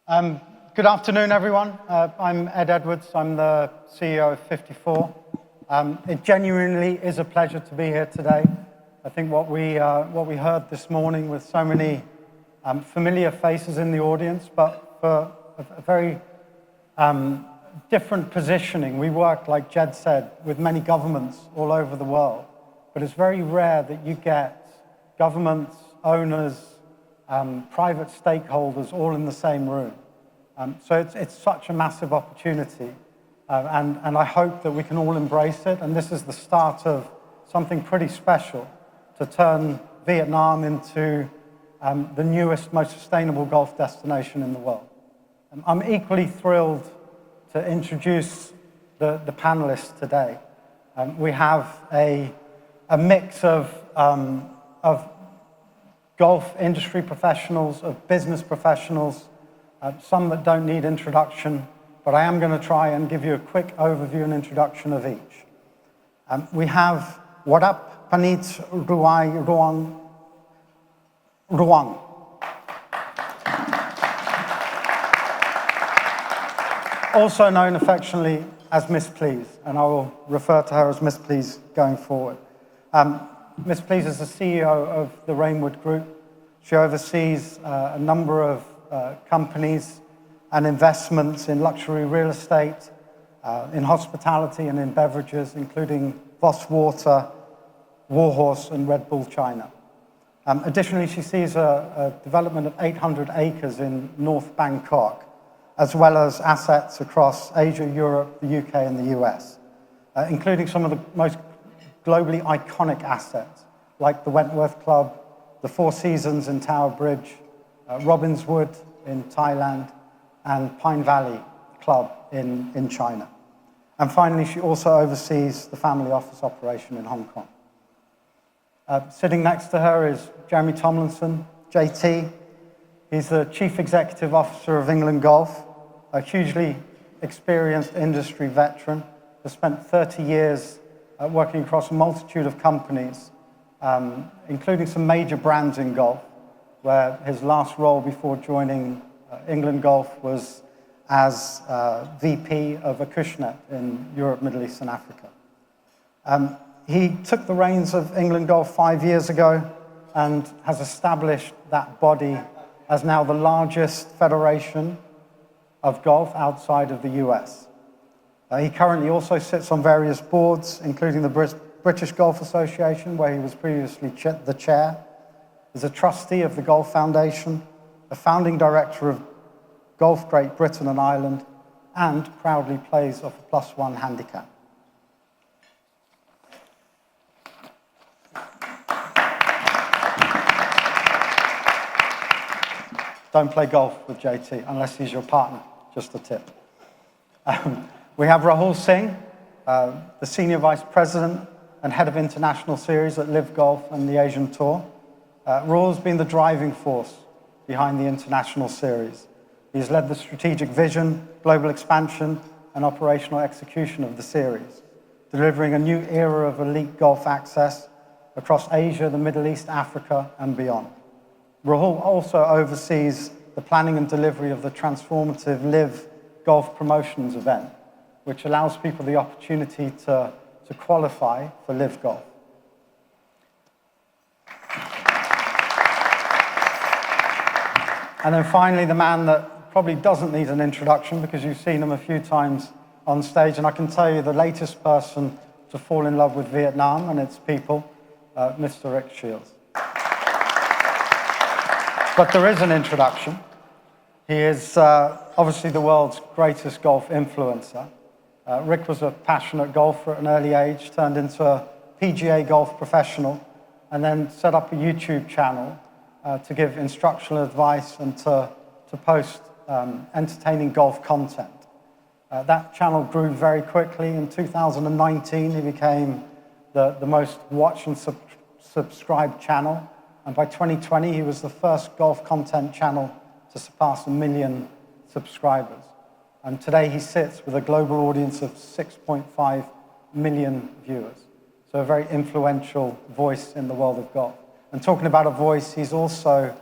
Um, Good afternoon, everyone. I'm Ed Edwards. I'm the CEO of 54. It genuinely is a pleasure to be here today. I think what we heard this morning with so many familiar faces in the audience, but for a very different positioning. We work, like Jed said, with many governments all over the world, but it's very rare that you get governments, owners, private stakeholders all in the same room. So it's such a massive opportunity, and I hope that we can all embrace it. And this is the start of something pretty special to turn Vietnam into the newest, most sustainable golf destination in the world. I'm equally thrilled to introduce the panelists today. We have a mix of golf industry professionals, of business professionals, some that don't need introduction, but I am going to try and give you a quick overview and introduction of each. We have Warap Panit Ruang. Also known affectionately as Miss Please, and I will refer to her as Miss Please going forward. Miss Please is the CEO of the Rainwood Group. She oversees a number of companies and investments in luxury real estate, in hospitality and in beverages, including Voss Water, Warhorse, and Red Bull China. Additionally, she sees a development of 800 acres in North Bangkok, as well as assets across Asia, Europe, the UK, and the US, including some of the most globally iconic assets, like the Wentworth Club, the Four Seasons in Tower Bridge, Robins Wood in Thailand, and Pine Valley Club in China. And finally, she also oversees the family office operation in Hong Kong. Sitting next to her is Jeremy Tomlinson, JT. He's the Chief Executive Officer of England Golf, a hugely experienced industry veteran who spent 30 years working across a multitude of companies, including some major brands in golf, where his last role before joining England Golf was as VP of Acushnet in Europe, Middle East, and Africa. He took the reins of England Golf 5 years ago and has established that body as now the largest federation of golf outside of the US. He currently also sits on various boards, including the British Golf Association, where he was previously the chair. He's a trustee of the Golf Foundation, a founding director of Golf Great Britain and Ireland, and proudly plays off a +1 handicap. Don't play golf with JT unless he's your partner, just a tip. We have Rahul Singh, the Senior Vice President and Head of International Series at Live Golf and the Asian Tour. Rahul's been the driving force behind the International Series. He's led the strategic vision, global expansion, and operational execution of the series, delivering a new era of elite golf access across Asia, the Middle East, Africa, and beyond. Rahul also oversees the planning and delivery of the transformative Live Golf Promotions event, which allows people the opportunity to qualify for Live Golf. And then finally, the man that probably doesn't need an introduction because you've seen him a few times on stage, and I can tell you the latest person to fall in love with Vietnam and its people, Mr. Rick Shields. But there is an introduction. He is obviously the world's greatest golf influencer. Rick was a passionate golfer at an early age, turned into a PGA golf professional, and then set up a YouTube channel to give instructional advice and to post entertaining golf content. That channel grew very quickly. In 2019, he became the most watched and subscribed channel. And by 2020, he was the first golf content channel to surpass 1 million subscribers. And today he sits with a global audience of 6.5 million viewers. So a very influential voice in the world of golf. And talking about a voice, he's also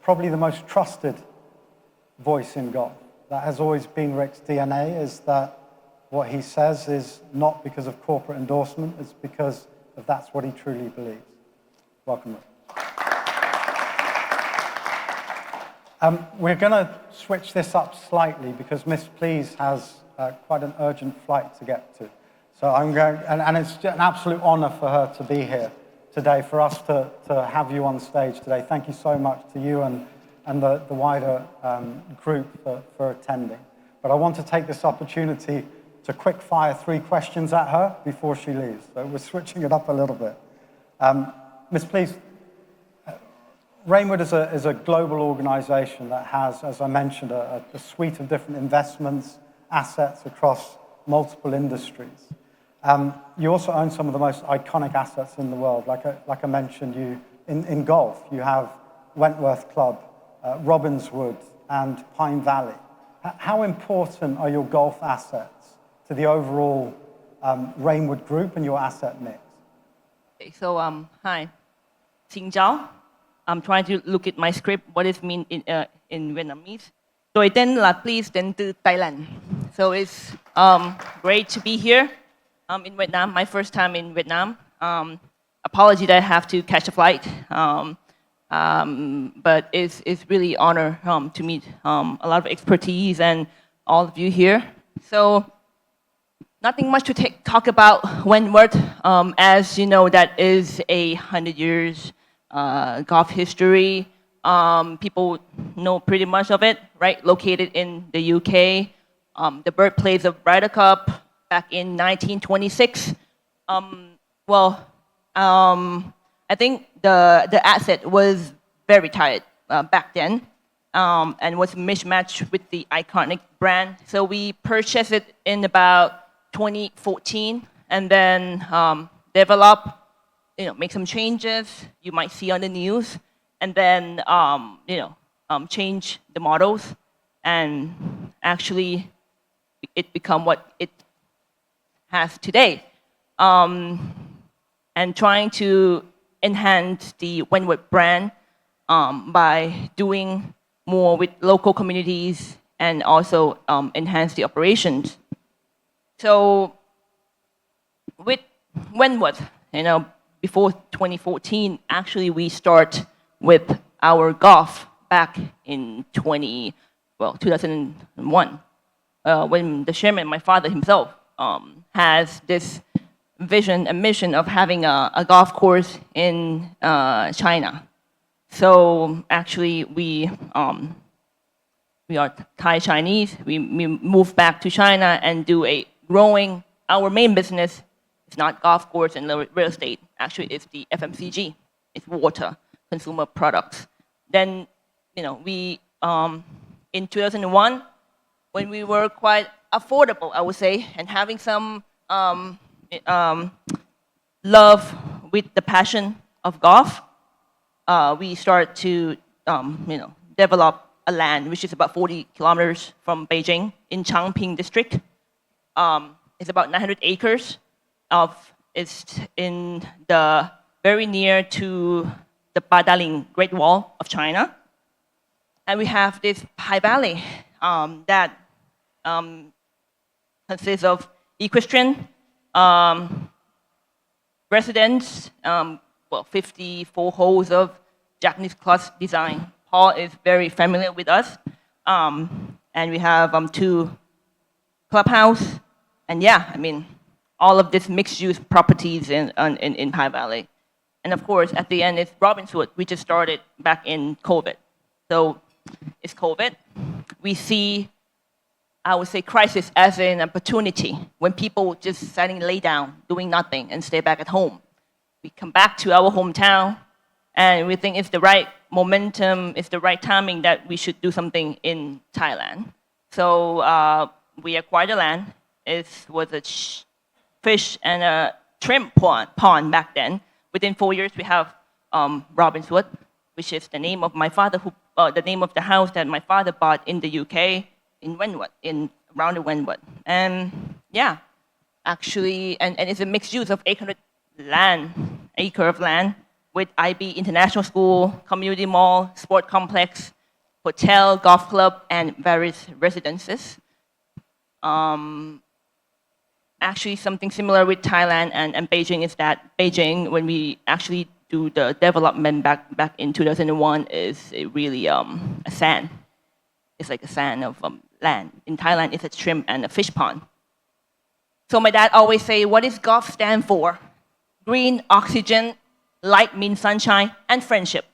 probably the most trusted voice in golf. That has always been Rick's DNA, is that what he says is not because of corporate endorsement, it's because of that's what he truly believes. Welcome, Rick. We're going to switch this up slightly because Miss Please has quite an urgent flight to get to. So I'm going, and it's an absolute honor for her to be here today, for us to have you on stage today. Thank you so much to you and the wider group for attending. But I want to take this opportunity to quick fire 3 questions at her before she leaves. So we're switching it up a little bit. Miss Please, Rainwood is a global organization that has, as I mentioned, a suite of different investments, assets across multiple industries. You also own some of the most iconic assets in the world. Like I mentioned, you in golf, you have Wentworth Club, Robbinswood, and Pine Valley. How important are your golf assets to the overall Rainwood Group and your asset mix? Okay, so, hi. Xin chào. I'm trying to look at my script, what it means in Vietnamese. Tôi tên là Please đến từ Thailand. So it's great to be here in Vietnam, my first time in Vietnam. Apology that I have to catch a flight, but it's really honor to meet a lot of expertise and all of you here. So nothing much to talk about Wentworth. As you know, that is 100 years golf history. People know pretty much of it, right? Located in the UK. The birthplace of Ryder Cup back in 1926. I think the asset was very tight back then, and was mismatched with the iconic brand. So we purchased it in about 2014, and then develop, make some changes you might see on the news, and then change the models, and actually it become what it has today. And trying to enhance the Wentworth brand by doing more with local communities and also enhance the operations. So with Wentworth, before 2014, actually we start with our golf back in 2001, when the chairman, my father himself, has this vision and mission of having a golf course in China. So actually we are Thai Chinese. We moved back to China and do growing our main business. It's not golf course and real estate. Actually, it's the FMCG. It's water, consumer products. Then, we in 2001, when we were quite affordable, I would say, and having some love with the passion of golf, we start to develop a land which is about 40 kilometers from Beijing in Changping district. It's about 900 acres. It's in the very near to the Badaling Great Wall of China, and we have this Pine Valley that consists of equestrian residents, 54 holes of Japanese clutch design. Paul is very familiar with us, and we have 2 clubhouse, and all of this mixed-use properties in Pine Valley. And of course, at the end, it's Robbinswood. We just started back in COVID. So it's COVID. We see, I would say, crisis as an opportunity when people just sitting lay down, doing nothing, and stay back at home. We come back to our hometown, and we think it's the right momentum, it's the right timing that we should do something in Thailand. So we acquired the land. It was a fish and a shrimp pond back then. Within 4 years, we have Robbinswood, which is the name of my father, the name of the house that my father bought in the UK, in Wentworth, around the Wentworth. And actually, and it's a mixed use of acre of land with IB International School, community mall, sport complex, hotel, golf club, and various residences. Actually, something similar with Thailand and Beijing is that Beijing, when we actually do the development back in 2001, is a really a sand. It's like a sand of land. In Thailand, it's a shrimp and a fish pond. So my dad always say, what does golf stand for? Green, oxygen, light means sunshine, and friendship.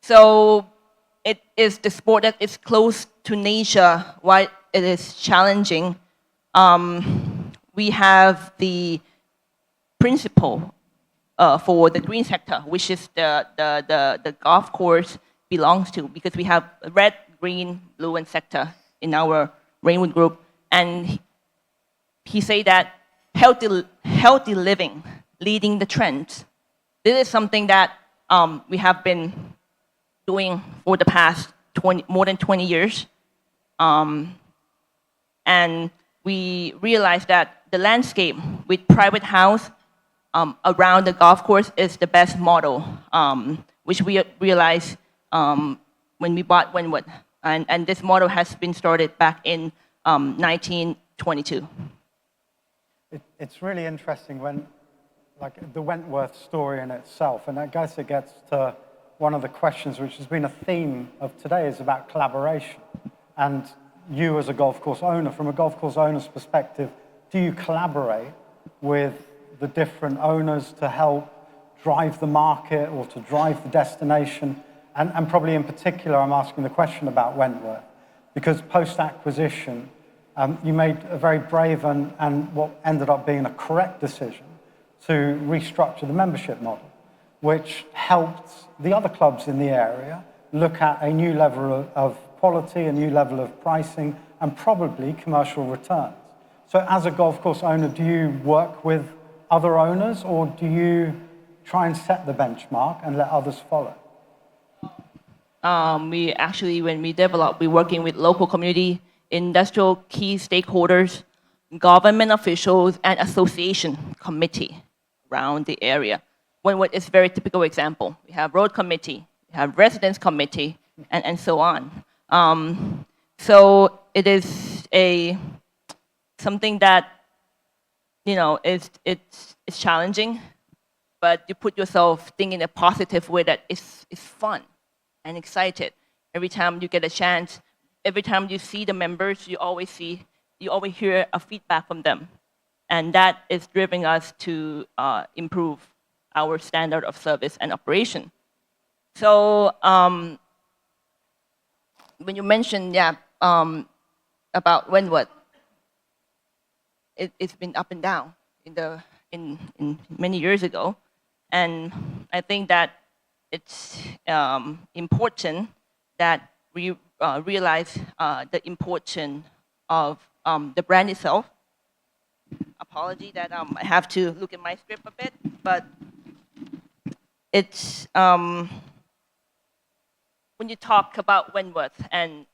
So it is the sport that is close to nature, while it is challenging. We have the principle for the green sector, which is the golf course belongs to, because we have red, green, blue, and sector in our Rainwood group. And he say that healthy living, leading the trends. This is something that we have been doing for the past more than 20 years. And we realized that the landscape with private house around the golf course is the best model, which we realized when we bought Wynwood. And this model has been started back in 1922. It's really interesting when, like, the Wentworth story in itself, and I guess it gets to one of the questions which has been a theme of today, is about collaboration. And you as a golf course owner, from a golf course owner's perspective, do you collaborate with the different owners to help drive the market or to drive the destination? And probably in particular, I'm asking the question about Wentworth, because post-acquisition, you made a very brave and what ended up being a correct decision to restructure the membership model, which helped the other clubs in the area look at a new level of quality, a new level of pricing, and probably commercial returns. So as a golf course owner, do you work with other owners, or do you try and set the benchmark and let others follow? We actually, when we develop, we're working with local community, industrial key stakeholders, government officials, and association committee around the area. Wentworth is a very typical example. We have road committee, we have residence committee, and so on. So it is something that, you know, it's challenging, but you put yourself thinking in a positive way that it's fun and excited. Every time you get a chance, every time you see the members, you always hear a feedback from them. And that is driving us to improve our standard of service and operation. So when you mentioned, about Wentworth, it's been up and down in many years ago. And I think that it's important that we realize the importance of the brand itself. Apology that I have to look at my script a bit, but it's when you talk about Wentworth and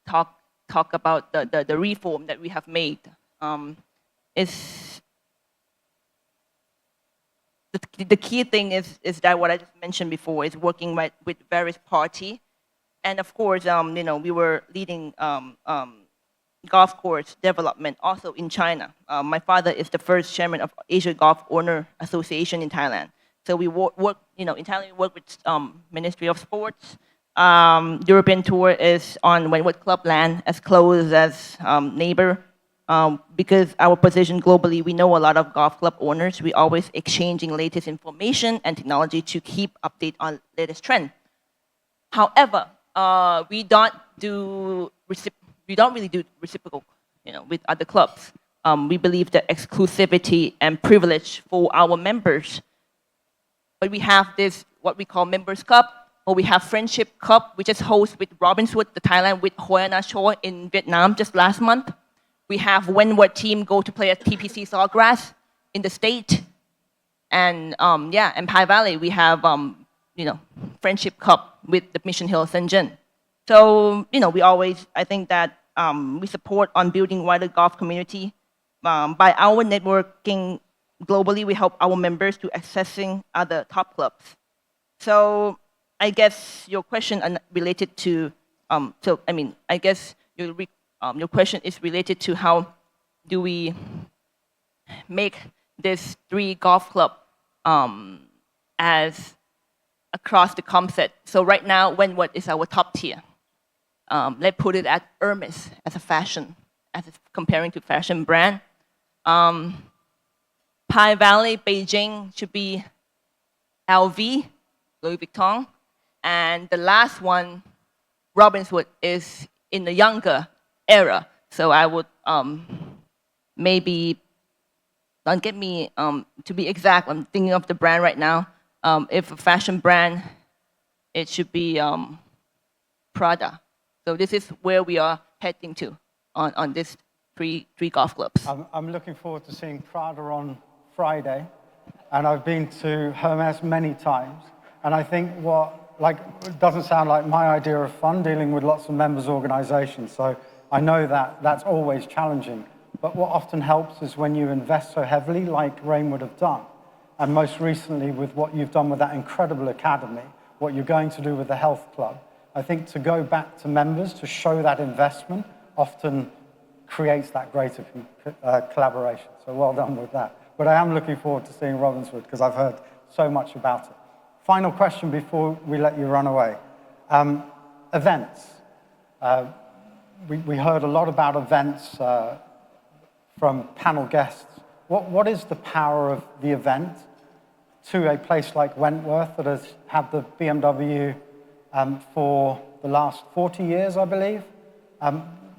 talk about the reform that we have made, is the key thing is that what I just mentioned before is working with various parties, and of course, you know, we were leading golf course development also in China. My father is the first chairman of Asia Golf Owner Association in Thailand. So we work, you know, in Thailand we work with Ministry of Sports. European tour is on Wentworth Club land, as close as neighbor. Because our position globally, we know a lot of golf club owners. We always exchanging latest information and technology to keep update on latest trend. However, we don't really do reciprocal, you know, with other clubs. We believe that exclusivity and privilege for our members. But we have this, what we call Members Cup, or we have Friendship Cup, which is hosted with Robbinswood, the Thailand, with Hoi An Choi in Vietnam just last month. We have Wentworth team go to play at TPC Sawgrass in the state. And in Pai Valley, we have, you know, Friendship Cup with the Mission Hill Shenzhen. So, you know, I think that we support on building wider golf community. By our networking globally, we help our members to accessing other top clubs. So I guess your question related to So I mean, I guess your question is related to how do we make this 3 golf club as across the concept. So right now, Wentworth is our top tier. Let's put it at Hermes as a fashion, comparing to fashion brand. Pi Valley, Beijing should be LV, Louis Vuitton. And the last one, Robinswood, is in the younger era. So I would maybe, don't get me to be exact, I'm thinking of the brand right now. If a fashion brand, it should be Prada. So this is where we are heading to on this three golf clubs. I'm looking forward to seeing Prada on Friday, and I've been to Hermes many times, and I think it doesn't sound like my idea of fun, dealing with lots of members' organizations, so I know that that's always challenging, but what often helps is when you invest so heavily, like Rainwood have done, and most recently with what you've done with that incredible academy, what you're going to do with the health club. I think to go back to members, to show that investment, often creates that greater collaboration. So well done with that. But I am looking forward to seeing Robinswood because I've heard so much about it. Final question before we let you run away. Events. We heard a lot about events from panel guests. What is the power of the event to a place like Wentworth that has had the BMW for the last 40 years, I believe?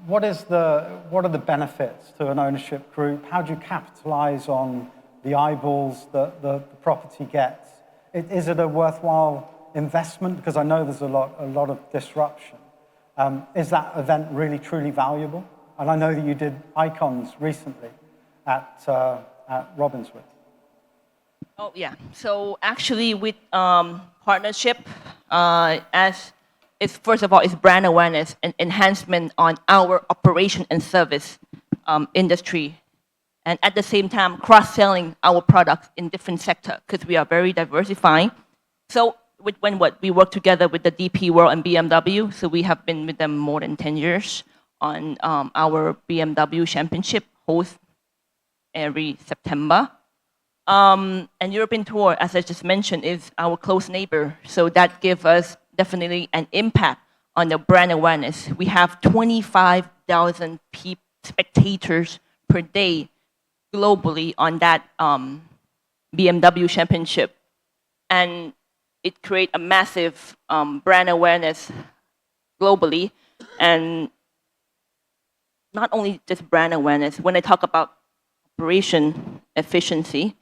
What are the benefits to an ownership group? How do you capitalize on the eyeballs that the property gets? Is it a worthwhile investment? Because I know there's a lot of disruption. Is that event really, truly valuable? And I know that you did icons recently at Robinswood. Oh, yeah. So actually with partnership, as it's, first of all, it's brand awareness and enhancement on our operation and service industry. And at the same time, cross-selling our products in different sectors because we are very diversifying. So with Wentworth, we work together with the DP World and BMW. So we have been with them more than 10 years on our BMW Championship host every September. And European Tour, as I just mentioned, is our close neighbor. So that gives us definitely an impact on the brand awareness. We have 25,000 spectators per day globally on that BMW Championship. And it creates a massive brand awareness globally. And not only just brand awareness, when I talk about operation efficiency,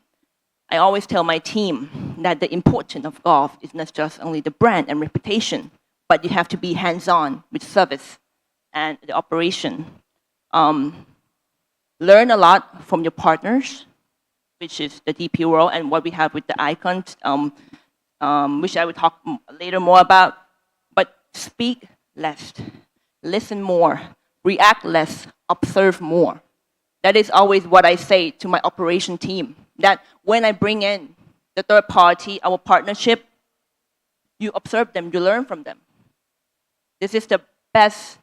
I always tell my team that the importance of golf is not just only the brand and reputation, but you have to be hands-on with service and the operation. Learn a lot from your partners, which is the DP World and what we have with the icons, which I will talk later more about. But speak less, listen more, react less, observe more. That is always what I say to my operation team, that when I bring in the third party, our partnership, you observe them, you learn from them. This is the best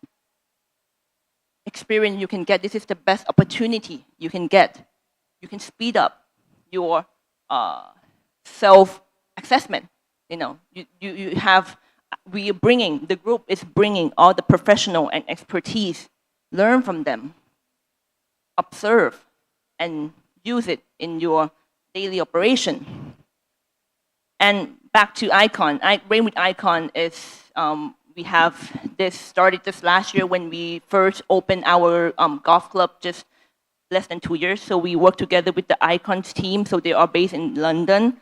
experience you can get. This is the best opportunity you can get. You can speed up your self-assessment. You know, you have, the group is bringing all the professional and expertise. Learn from them. Observe and use it in your daily operation. And back to Icon. Rainwood Icon is, we have this started just last year when we first opened our golf club, just less than 2 years. So we work together with the Icons team. So they are based in London.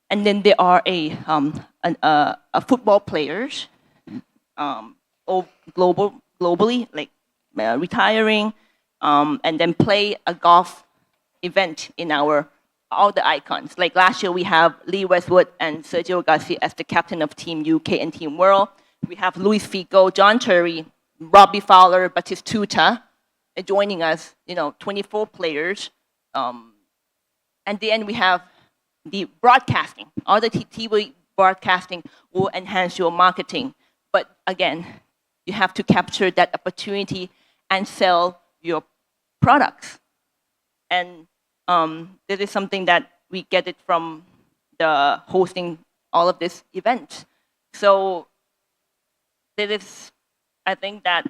And then there are a football players globally, like retiring, and then play a golf event in all the icons. Like last year, we have Lee Westwood and Sergio Garcia as the captain of Team UK and Team World. We have Luis Figo, John Terry, Robbie Fowler, Batistuta joining us, 24 players. And then we have the broadcasting. All the TV broadcasting will enhance your marketing. But again, You have to capture that opportunity and sell your products. And this is something that we get it from the hosting all of this event. So this is, I think that,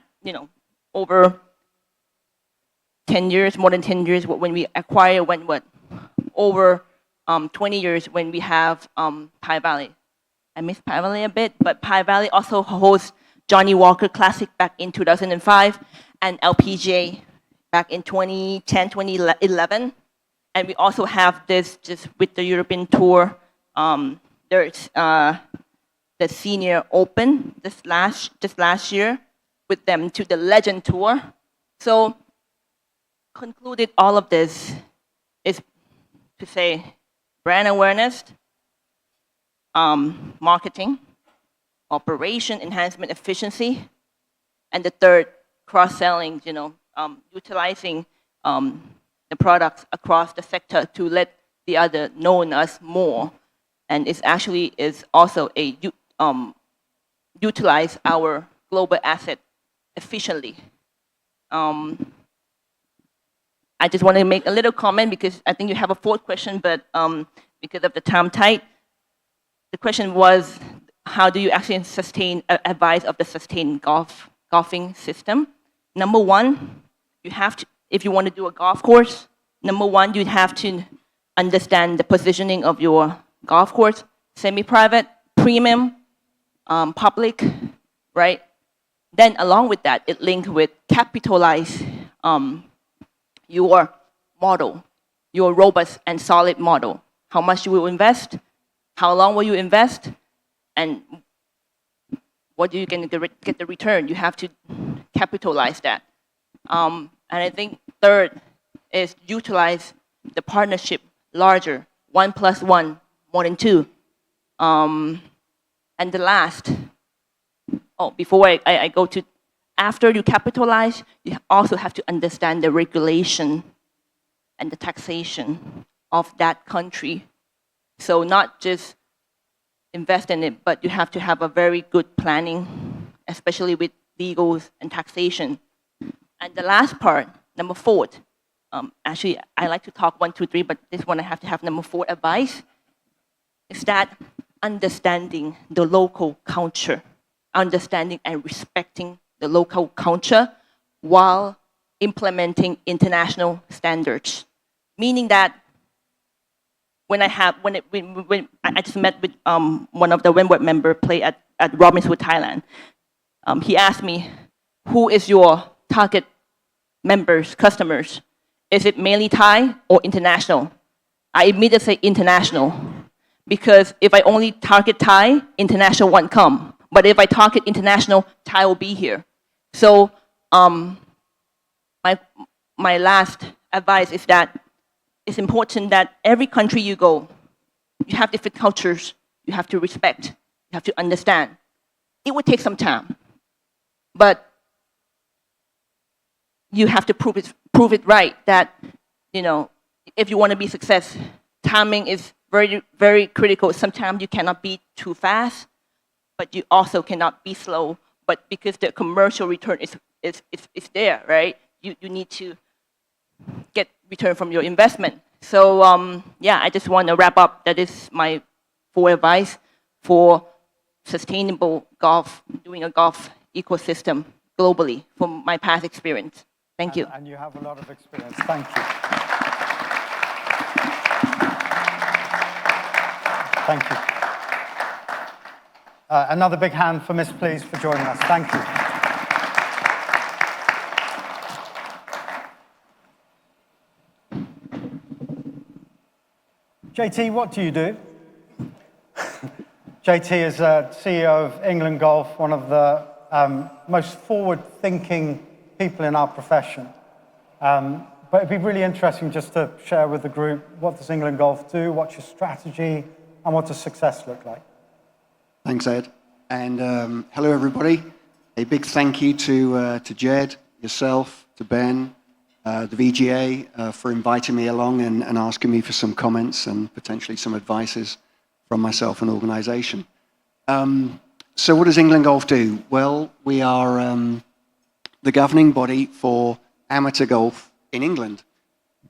over 10 years, more than 10 years, when we acquire Wentworth, over 20 years when we have Pi Valley. I miss Pi Valley a bit, but Pi Valley also hosts Johnny Walker Classic back in 2005 and LPGA back in 2010, 2011. And we also have this just with the European Tour. There's the Senior Open this last year with them to the Legend Tour. So concluded all of this is to say brand awareness, marketing, operation enhancement efficiency, and the third, cross-selling, utilizing the products across the sector to let the other know us more. And it's actually is also a utilize our global asset efficiently. I just want to make a little comment because I think you have a fourth question, but because of the time tight, the question was, how do you actually sustain advice of the sustained golfing system? Number one, you have to, if you want to do a golf course, number one, you have to understand the positioning of your golf course, semi-private, premium, public, right? Then along with that, it linked with capitalize your model, your robust and solid model. How much you will invest, how long will you invest, and what do you get the return? You have to capitalize that. And I think third is utilize the partnership larger, 1 + 1, more than 2. And the last, before I go to, after you capitalize, you also have to understand the regulation and the taxation of that country. So not just invest in it, but you have to have a very good planning, especially with legals and taxation. And the last part, number 4, actually I like to talk 1, 2, 3, but this one I have to have number 4 advice, is that understanding the local culture, understanding and respecting the local culture while implementing international standards. Meaning that when I just met with one of the Wentworth member play at Robbinswood, Thailand, he asked me, who is your target members, customers? Is it mainly Thai or international? I immediately say international, because if I only target Thai, international won't come. But if I target international, Thai will be here. So my last advice is that it's important that every country you go, you have different cultures, you have to respect, you have to understand. It would take some time, but you have to prove it right that, if you want to be success, timing is very, very critical. Sometimes you cannot be too fast, but you also cannot be slow. But because the commercial return is there, right? You need to get return from your investment. So I just want to wrap up. That is my 4 advice for sustainable golf, doing a golf ecosystem globally from my past experience. Thank you. And you have a lot of experience. Thank you. Thank you. Another big hand for Miss Please for joining us. Thank you. JT, what do you do? JT is CEO of England Golf, one of the most forward-thinking people in our profession. But it'd be really interesting just to share with the group, what does England Golf do, what's your strategy, and what does success look like? Thanks, Ed. And hello, everybody. A big thank you to Jed, yourself, to Ben, the VGA for inviting me along and asking me for some comments and potentially some advices from myself and organization. So what does England Golf do? Well, we are the governing body for amateur golf in England.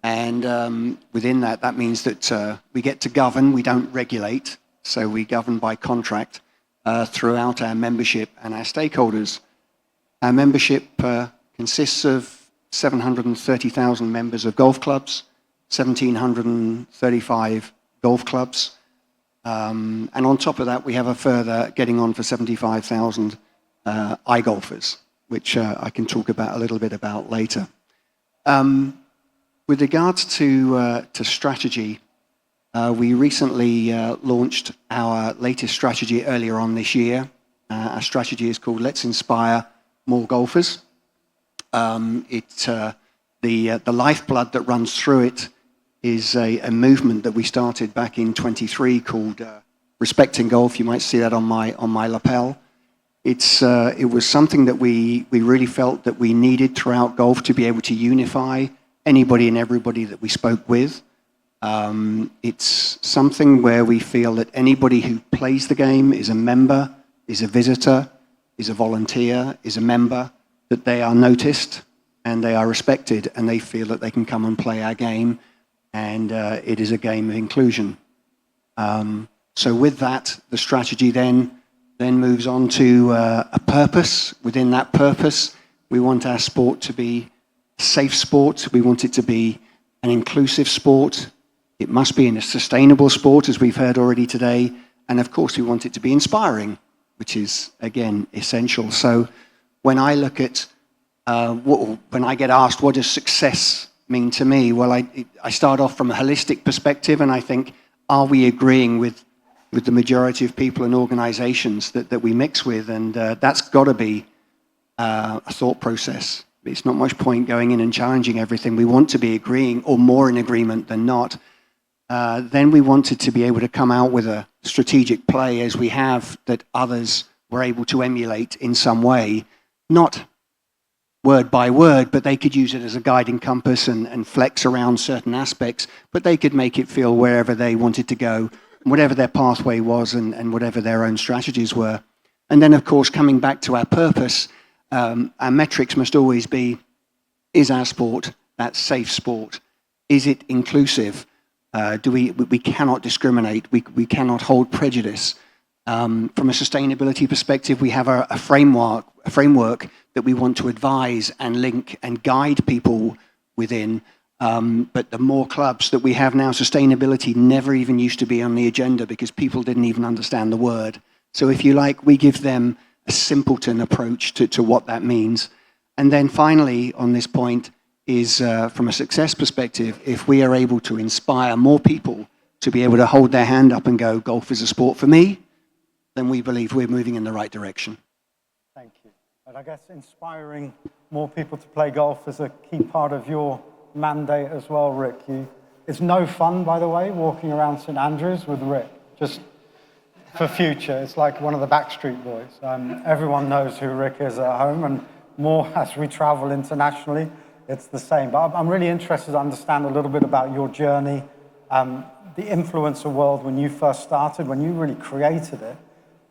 And within that, that means that we get to govern, we don't regulate. So we govern by contract throughout our membership and our stakeholders. Our membership consists of 730,000 members of golf clubs, 1,735 golf clubs. And on top of that, we have a further getting on for 75,000 iGolfers, which I can talk about a little bit about later. With regards to strategy, we recently launched our latest strategy earlier on this year. Our strategy is called Let's Inspire More Golfers. The lifeblood that runs through it is a movement that we started back in 23 called Respecting Golf. You might see that on my lapel. It was something that we really felt that we needed throughout golf to be able to unify anybody and everybody that we spoke with. It's something where we feel that anybody who plays the game is a member, is a visitor, is a volunteer, is a member, that they are noticed and they are respected and they feel that they can come and play our game, and it is a game of inclusion. So with that, the strategy then moves on to a purpose. Within that purpose, we want our sport to be a safe sport. We want it to be an inclusive sport. It must be a sustainable sport, as we've heard already today. And of course, we want it to be inspiring, which is, again, essential. So when I look at, when I get asked, what does success mean to me? Well, I start off from a holistic perspective, and I think, are we agreeing with the majority of people and organizations that we mix with? And that's got to be a thought process. It's not much point going in and challenging everything. We want to be agreeing, or more in agreement than not. Then we wanted to be able to come out with a strategic play, as we have, that others were able to emulate in some way, not word by word, but they could use it as a guiding compass and flex around certain aspects, but they could make it feel wherever they wanted to go, whatever their pathway was and whatever their own strategies were. And then, of course, coming back to our purpose, our metrics must always be, is our sport that safe sport? Is it inclusive? We cannot discriminate. We cannot hold prejudice. From a sustainability perspective, we have a framework that we want to advise and link and guide people within. But the more clubs that we have now, sustainability never even used to be on the agenda because people didn't even understand the word. So if you like, we give them a simpleton approach to what that means. And then finally, on this point, is from a success perspective, if we are able to inspire more people to be able to hold their hand up and go, golf is a sport for me, then we believe we're moving in the right direction. Thank you. And I guess inspiring more people to play golf is a key part of your mandate as well, Rick. It's no fun, by the way, walking around St Andrews with Rick, just for future. It's like one of the Backstreet Boys. Everyone knows who Rick is at home, and more as we travel internationally, it's the same. But I'm really interested to understand a little bit about your journey, the influencer world when you first started, when you really created it,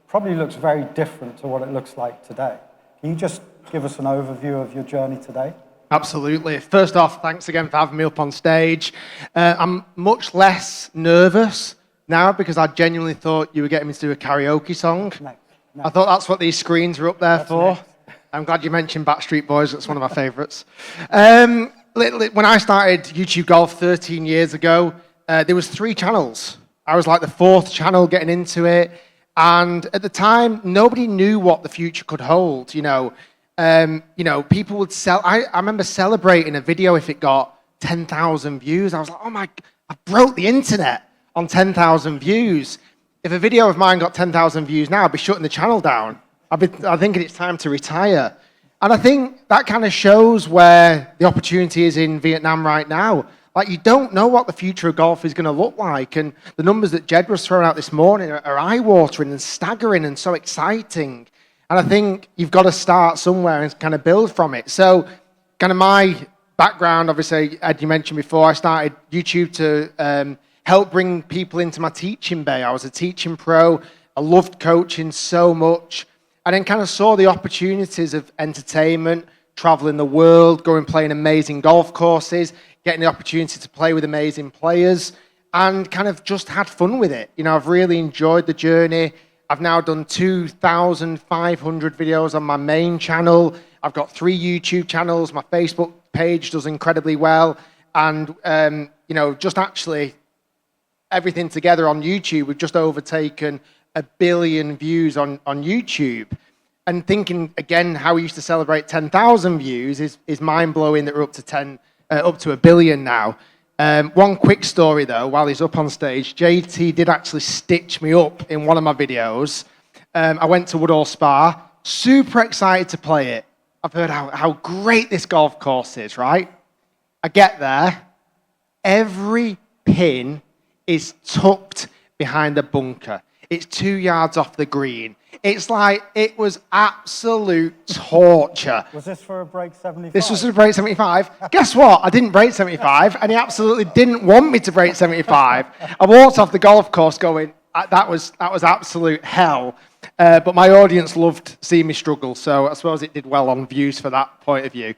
probably looks very different to what it looks like today. Can you just give us an overview of your journey today? Absolutely. First off, thanks again for having me up on stage. I'm much less nervous now because I genuinely thought you were getting me to do a karaoke song. Next. I thought that's what these screens were up there for. Next. I'm glad you mentioned Backstreet Boys. That's one of my favourites. When I started YouTube Golf 13 years ago, there was 3 channels. I was like the 4th channel getting into it. And at the time, nobody knew what the future could hold. People would sell. I remember celebrating a video if it got 10,000 views. I was like, oh my, I broke the internet on 10,000 views. If a video of mine got 10,000 views now, I'd be shutting the channel down. I'm thinking it's time to retire. And I think that kind of shows where the opportunity is in Vietnam right now. Like, you don't know what the future of golf is going to look like. And the numbers that Jed was throwing out this morning are eye-watering and staggering and so exciting. And I think you've got to start somewhere and kind of build from it. So kind of my background, obviously, Ed, you mentioned before, I started YouTube to help bring people into my teaching bay. I was a teaching pro I loved coaching so much. And then kind of saw the opportunities of entertainment, traveling the world, going playing amazing golf courses, getting the opportunity to play with amazing players, and kind of just had fun with it. You know, I've really enjoyed the journey. I've now done 2,500 videos on my main channel. I've got 3 YouTube channels. My Facebook page does incredibly well. And, you know, just actually everything together on YouTube, we've just overtaken 1 billion views on YouTube. And thinking, again, how we used to celebrate 10,000 views is mind-blowing that we're up to 1 billion now. One quick story, though, while he's up on stage. JT did actually stitch me up in one of my videos. I went to Woodall Spa, super excited to play it. I've heard how great this golf course is, right? I get there, every pin is tucked behind the bunker. It's 2 yards off the green. It's like, it was absolute torture. Was this for a break 75? This was for break 75. Guess what? I didn't break 75, and he absolutely didn't want me to break 75. I walked off the golf course going, that was absolute hell. But my audience loved seeing me struggle, so I suppose it did well on views for that point of view.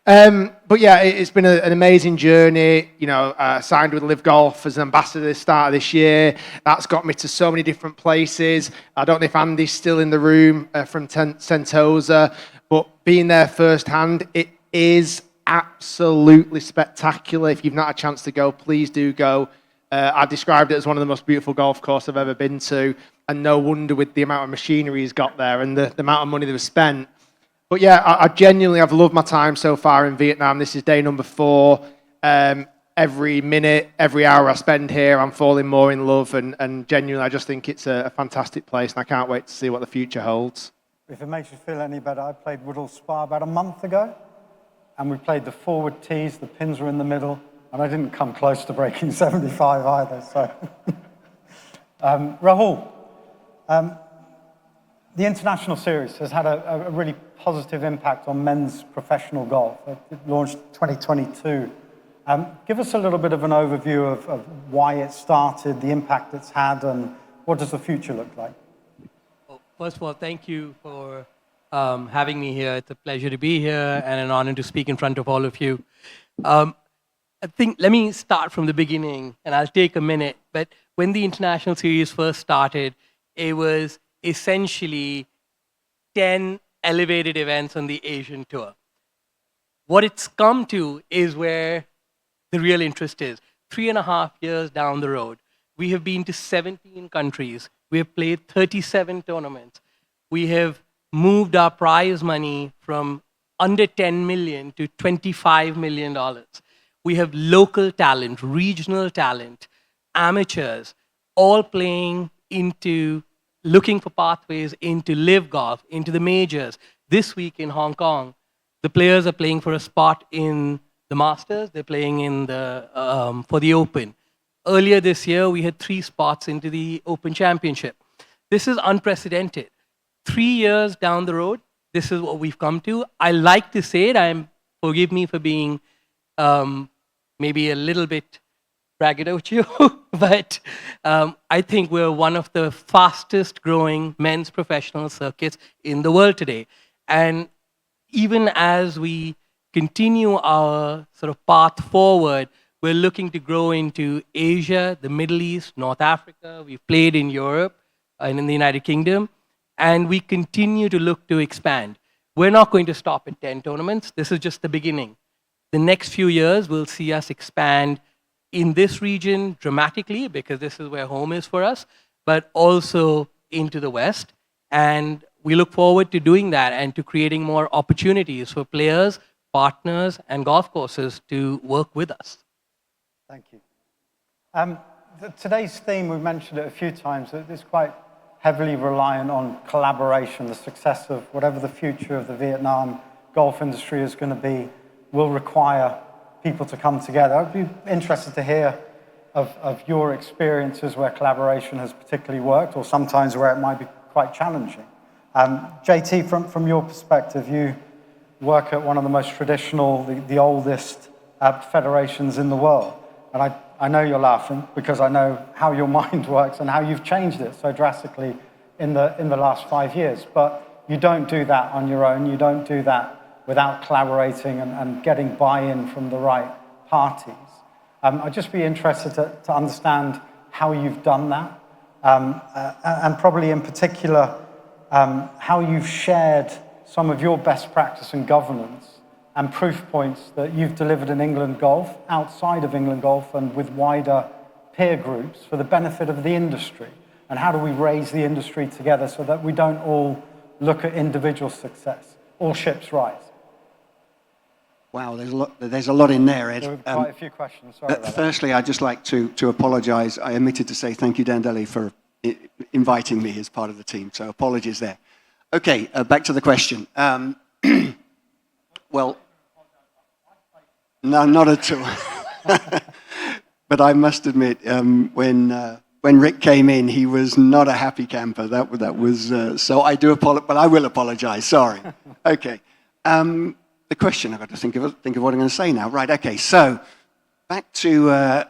But yeah, it's been an amazing journey. You know, signed with Live Golf as an ambassador at the start of this year. That's got me to so many different places. I don't know if Andy's still in the room from Sentosa, but being there firsthand, it is absolutely spectacular. If you've not had a chance to go, please do go. I described it as one of the most beautiful golf courses I've ever been to, and no wonder with the amount of machinery he's got there and the amount of money that was spent. But yeah, I genuinely have loved my time so far in Vietnam. This is day number 4. Every minute, every hour I spend here, I'm falling more in love, and genuinely, I just think it's a fantastic place, and I can't wait to see what the future holds. If it makes you feel any better, I played Woodall Spa about a month ago, and we played the forward tees, the pins were in the middle, and I didn't come close to breaking 75 either, so. Rahul, the International Series has had a really positive impact on men's professional golf. It launched 2022. Give us a little bit of an overview of why it started, the impact it's had, and what does the future look like? Well, first of all, thank you for having me here. It's a pleasure to be here and an honor to speak in front of all of you. I think, let me start from the beginning, and I'll take a minute. But when the International Series first started, it was essentially 10 elevated events on the Asian Tour. What it's come to is where the real interest is. 3.5 years down the road, we have been to 17 countries. We have played 37 tournaments. We have moved our prize money from under 10 million to $25 million. We have local talent, regional talent, amateurs, all playing into, looking for pathways into Live Golf, into the majors. This week in Hong Kong, the players are playing for a spot in the Masters. They're playing in the for the Open. Earlier this year, we had 3 spots into the Open Championship. This is unprecedented. 3 years down the road, this is what we've come to. I like to say it. Forgive me for being maybe a little bit braggadocio, but I think we're one of the fastest growing men's professional circuits in the world today. And even as we continue our sort of path forward, we're looking to grow into Asia, the Middle East, North Africa. We've played in Europe and in the United Kingdom, and we continue to look to expand. We're not going to stop at 10 tournaments. This is just the beginning. The next few years will see us expand in this region dramatically, because this is where home is for us, but also into the West. And we look forward to doing that and to creating more opportunities for players, partners, and golf courses to work with us. Thank you. Today's theme, we've mentioned it a few times, is quite heavily reliant on collaboration. The success of whatever the future of the Vietnam golf industry is going to be will require people to come together. I'd be interested to hear of your experiences where collaboration has particularly worked, or sometimes where it might be quite challenging. JT, from your perspective, you work at one of the most traditional, the oldest federations in the world. And I know you're laughing because I know how your mind works and how you've changed it so drastically in the last 5 years. But you don't do that on your own. You don't do that without collaborating and getting buy-in from the right parties. I'd just be interested to understand how you've done that, and probably in particular, how you've shared some of your best practice in governance and proof points that you've delivered in England Golf, outside of England Golf, and with wider peer groups for the benefit of the industry. And how do we raise the industry together so that we don't all look at individual success? All ships rise. Wow, there's a lot in there, Ed. There were quite a few questions, sorry about that. Firstly, I'd just like to apologise. I omitted to say thank you, Dandeli, for inviting me as part of the team, so apologies there. Okay, back to the question. Well, no, not at all. But I must admit, when Rick came in, he was not a happy camper. That was so I do apologize, but I will apologise. Sorry. Okay. The question, I've got to think of what I'm going to say now. Right. Okay. So back to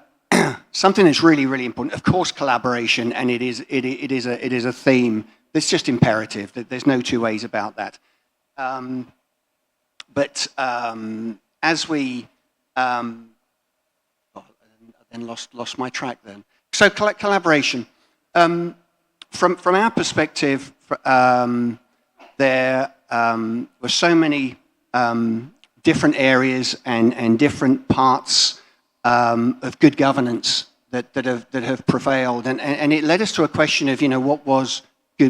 something that's really, really important. Of course, collaboration, and it is a theme. It's just imperative. There's no two ways about that. But as we then lost my track then. So collaboration. From our perspective, there were so many different areas and different parts of good governance that have prevailed, and it led us to a question of,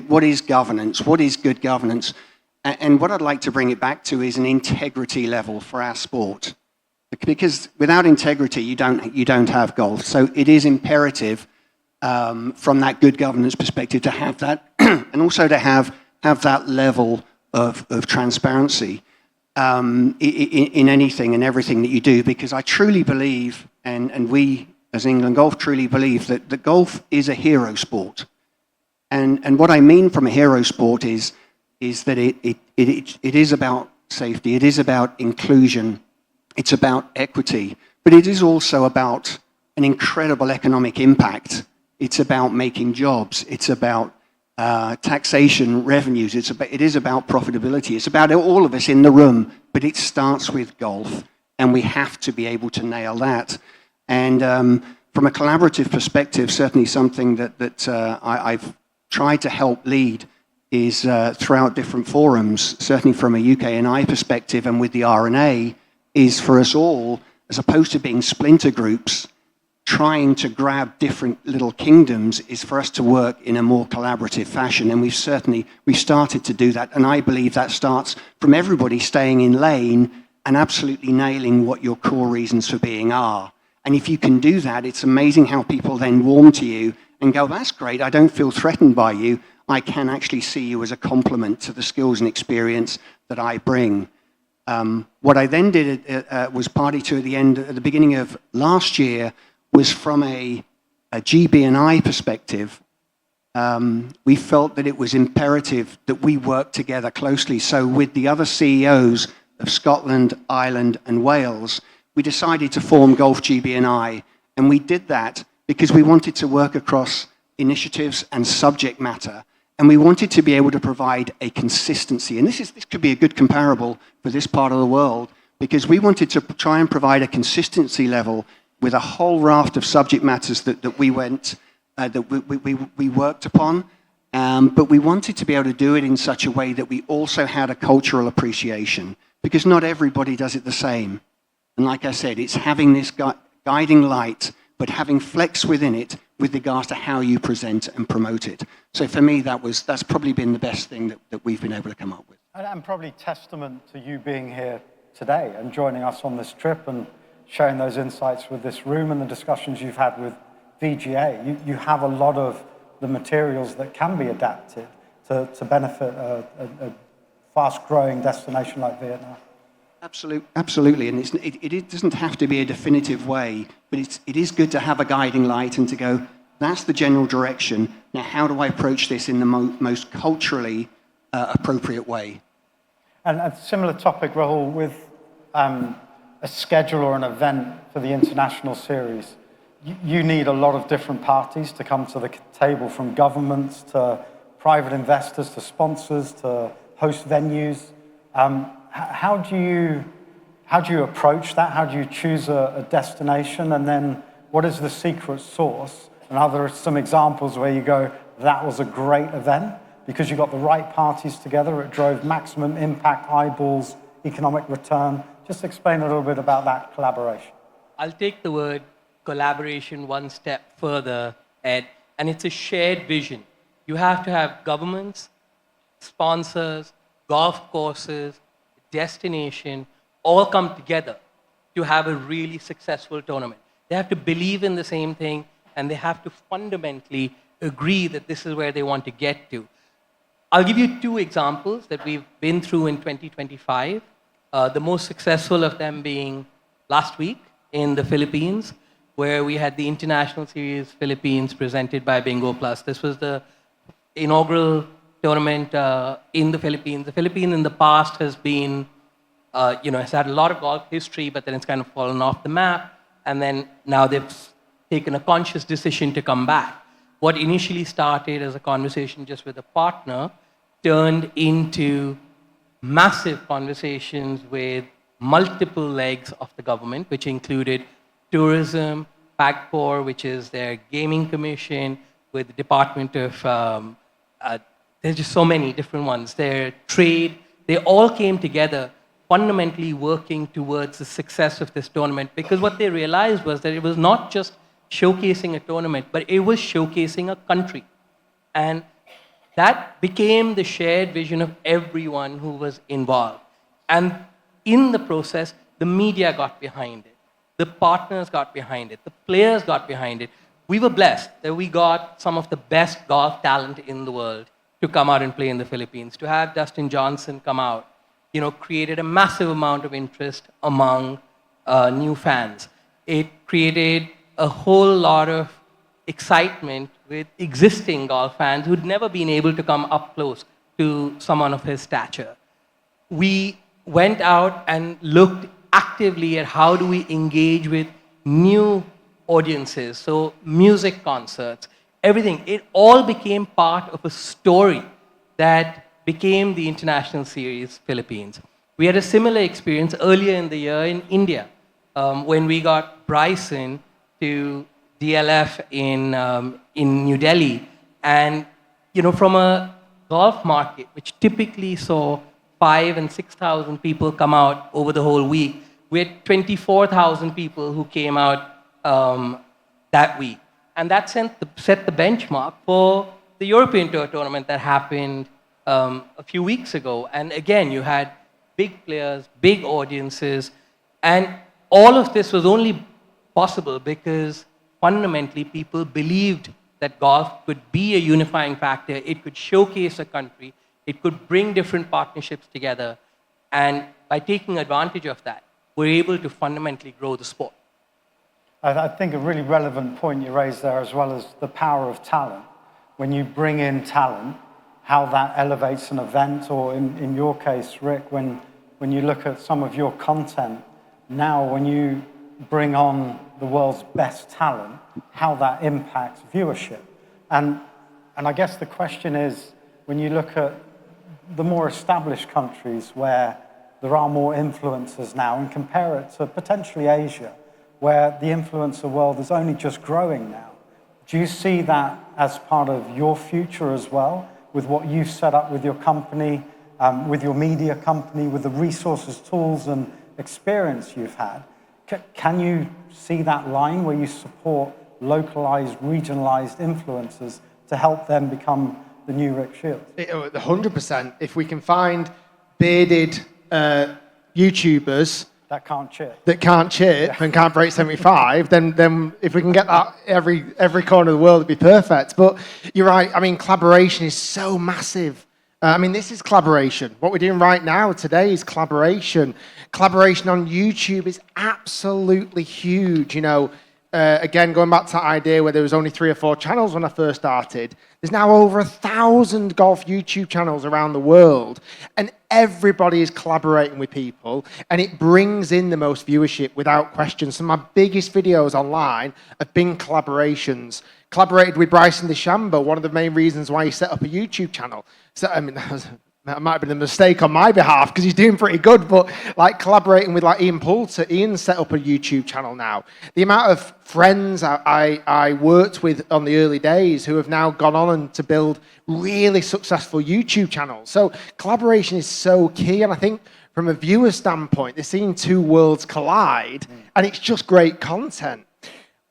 what is governance? What is good governance? And what I'd like to bring it back to is an integrity level for our sport. Because without integrity, you don't have golf. So it is imperative from that good governance perspective to have that, and also to have that level of transparency in anything and everything that you do. Because I truly believe, and we as England Golf truly believe, that the golf is a hero sport. And what I mean from a hero sport is that it is about safety, it is about inclusion, it's about equity, but it is also about an incredible economic impact. It's about making jobs, it's about taxation revenues, it is about profitability, it's about all of us in the room, but it starts with golf, and we have to be able to nail that. And from a collaborative perspective, certainly something that I've tried to help lead is throughout different forums, certainly from a UK&I perspective and with the R&A, is for us all, as opposed to being splinter groups, trying to grab different little kingdoms, is for us to work in a more collaborative fashion. And we've started to do that. And I believe that starts from everybody staying in lane and absolutely nailing what your core reasons for being are. And if you can do that, it's amazing how people then warm to you and go, that's great, I don't feel threatened by you. I can actually see you as a complement to the skills and experience that I bring. What I then did was party to at the beginning of last year, was from a GB&I perspective. We felt that it was imperative that we work together closely. So with the other CEOs of Scotland, Ireland, and Wales, we decided to form Golf GB&I, and we did that because we wanted to work across initiatives and subject matter, and we wanted to be able to provide a consistency. And this could be a good comparable for this part of the world, because we wanted to try and provide a consistency level with a whole raft of subject matters that we worked upon, but we wanted to be able to do it in such a way that we also had a cultural appreciation, because not everybody does it the same. And like I said, it's having this guiding light, but having flex within it with regards to how you present and promote it. So for me, that's probably been the best thing that we've been able to come up with. And probably testament to you being here today and joining us on this trip and sharing those insights with this room and the discussions you've had with VGA. You have a lot of the materials that can be adapted to benefit a fast-growing destination like Vietnam. Absolutely, and it doesn't have to be a definitive way, but it is good to have a guiding light and to go, that's the general direction. Now, how do I approach this in the most culturally appropriate way? And a similar topic, Rahul, with a schedule or an event for the international series, you need a lot of different parties to come to the table, from governments to private investors to sponsors to host venues. How do you approach that? How do you choose a destination? And then what is the secret sauce? And are there some examples where you go, that was a great event because you got the right parties together, it drove maximum impact, eyeballs, economic return? Just explain a little bit about that collaboration. I'll take the word collaboration one step further, Ed, and it's a shared vision. You have to have governments, sponsors, golf courses, destination, all come together to have a really successful tournament. They have to believe in the same thing, and they have to fundamentally agree that this is where they want to get to. I'll give you two examples that we've been through in 2025. The most successful of them being last week in the Philippines, where we had the International Series Philippines presented by Bingo Plus. This was the inaugural tournament in the Philippines. The Philippines in the past has been, has had a lot of golf history, but then it's kind of fallen off the map. And then now they've taken a conscious decision to come back. What initially started as a conversation just with a partner turned into massive conversations with multiple legs of the government, which included tourism, PAGCOR, which is their gaming commission, with the Department of, there's just so many different ones, their trade. They all came together fundamentally working towards the success of this tournament, because what they realized was that it was not just showcasing a tournament, but it was showcasing a country. And that became the shared vision of everyone who was involved. And in the process, the media got behind it. The partners got behind it. The players got behind it. We were blessed that we got some of the best golf talent in the world to come out and play in the Philippines. To have Dustin Johnson come out, created a massive amount of interest among new fans. It created a whole lot of excitement with existing golf fans who'd never been able to come up close to someone of his stature. We went out and looked actively at how do we engage with new audiences, so music concerts, everything. It all became part of a story that became the International Series Philippines. We had a similar experience earlier in the year in India when we got Bryson to DLF in New Delhi. And, from a golf market, which typically saw 5,000 and 6,000 people come out over the whole week, we had 24,000 people who came out that week. And that set the benchmark for the European Tour tournament that happened a few weeks ago. And again, you had big players, big audiences, and all of this was only possible because fundamentally people believed that golf could be a unifying factor, it could showcase a country, it could bring different partnerships together, and by taking advantage of that, we're able to fundamentally grow the sport. I think a really relevant point you raised there, as well as the power of talent. When you bring in talent, how that elevates an event, or in your case, Rick, when you look at some of your content, now when you bring on the world's best talent, how that impacts viewership. And I guess the question is, when you look at the more established countries where there are more influencers now, and compare it to potentially Asia, where the influencer world is only just growing now, do you see that as part of your future as well, with what you've set up with your company, with your media company, with the resources, tools, and experience you've had? Can you see that line where you support localized, regionalized influencers to help them become the new Rick Shields? 100%. If we can find bearded YouTubers that can't chip and can't break 75, then if we can get that every corner of the world, it'd be perfect. But you're right. I mean, collaboration is so massive. This is collaboration. What we're doing right now today is collaboration. Collaboration on YouTube is absolutely huge. Again, going back to that idea where there was only 3 or 4 channels when I first started, there's now over 1,000 golf YouTube channels around the world, and everybody is collaborating with people, and it brings in the most viewership without question. Some of my biggest videos online have been collaborations. collaborated with Bryson DeChambeau, one of the main reasons why he set up a YouTube channel. So, I mean, that might have been a mistake on my behalf because he's doing pretty good, but like collaborating with like Ian Poulter, Ian set up a YouTube channel now. The amount of friends I worked with on the early days who have now gone on and to build really successful YouTube channels. So collaboration is so key, and I think from a viewer standpoint, they're seeing two worlds collide, and it's just great content.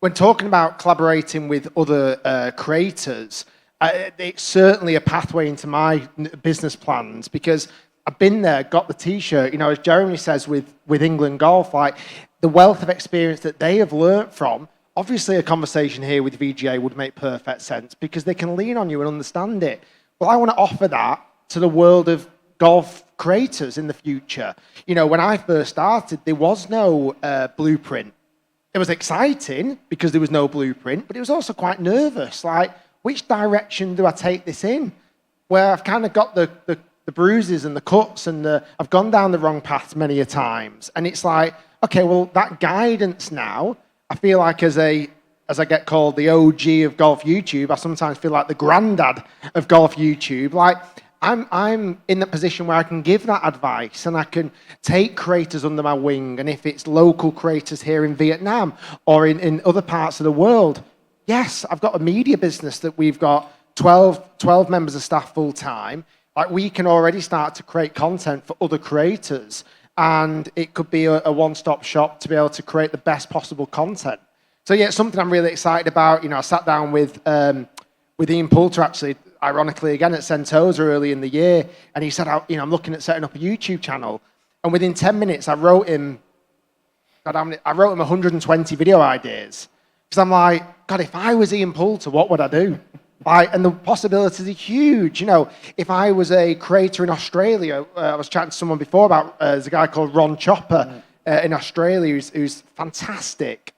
When talking about collaborating with other creators, it's certainly a pathway into my business plans because I've been there, got the T-shirt. You know, as Jeremy says with England Golf, like the wealth of experience that they have learnt from. Obviously, a conversation here with VGA would make perfect sense because they can lean on you and understand it. Well, I want to offer that to the world of golf creators in the future. You know, when I first started, there was no blueprint. It was exciting because there was no blueprint, but it was also quite nervous. Like, which direction do I take this in? Where I've kind of got the bruises and the cuts and I've gone down the wrong paths many a times. And it's like, okay, well, that guidance now, I feel like as I get called the OG of golf YouTube, I sometimes feel like the granddad of golf YouTube. Like, I'm in the position where I can give that advice and I can take creators under my wing. And if it's local creators here in Vietnam or in other parts of the world, yes, I've got a media business that we've got 12 members of staff full time. Like we can already start to create content for other creators, and it could be a one-stop shop to be able to create the best possible content. So yeah, it's something I'm really excited about. You know, I sat down with Ian Poulter actually, ironically again at Sentosa early in the year, and he said, you know, I'm looking at setting up a YouTube channel, and within 10 minutes I wrote him 120 video ideas. Because I'm like, God, if I was Ian Poulter, what would I do? And the possibilities are huge. You know, if I was a creator in Australia, I was chatting to someone before about, there's a guy called Ron Chopper in Australia who's fantastic.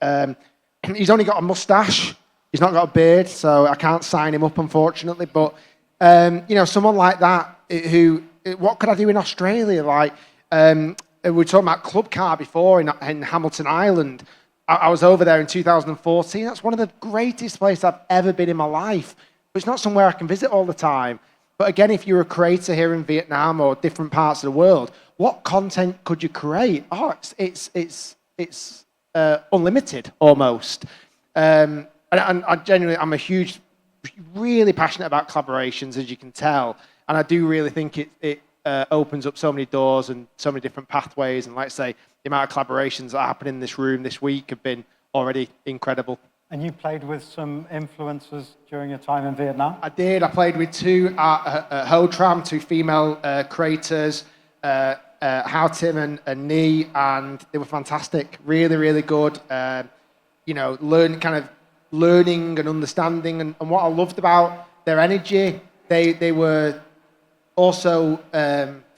He's only got a mustache. He's not got a beard, so I can't sign him up, unfortunately. But, you know, someone like that, what could I do in Australia? Like, we were talking about Club Car before in Hamilton Island. I was over there in 2014. That's one of the greatest places I've ever been in my life. But it's not somewhere I can visit all the time. But again, if you're a creator here in Vietnam or different parts of the world, what content could you create? Oh, it's unlimited almost. And I genuinely, I'm really passionate about collaborations, as you can tell. And I do really think it opens up so many doors and so many different pathways. And like I say, the amount of collaborations that happen in this room this week have been already incredible. And you played with some influencers during your time in Vietnam? I did. I played with two at Ho Tram, two female creators, Hao Tim and Ni, and they were fantastic. Really, really good. You know, learning and understanding. And what I loved about their energy, they were also,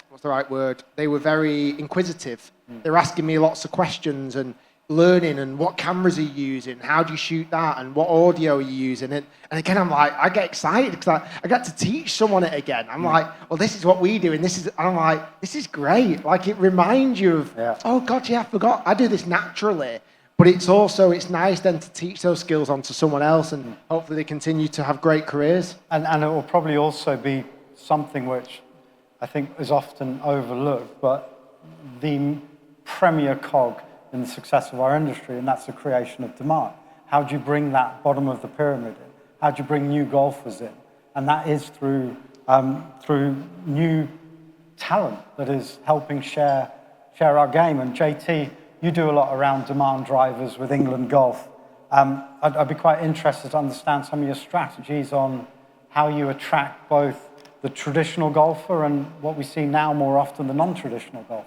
what's the right word? They were very inquisitive. They were asking me lots of questions and learning and what cameras are you using, how do you shoot that, and what audio are you using. And again, I'm like, I get excited because I got to teach someone it again. I'm like, well, this is what we do, and I'm like, this is great. Like, it reminds you of, oh God, yeah, I forgot. I do this naturally. But it's nice then to teach those skills onto someone else, and hopefully they continue to have great careers. And it will probably also be something which I think is often overlooked, but the premier cog in the success of our industry, and that's the creation of demand. How do you bring that bottom of the pyramid in? How do you bring new golfers in? And that is through new talent that is helping share our game. And JT, you do a lot around demand drivers with England Golf. I'd be quite interested to understand some of your strategies on how you attract both the traditional golfer and what we see now more often, the non-traditional golfer.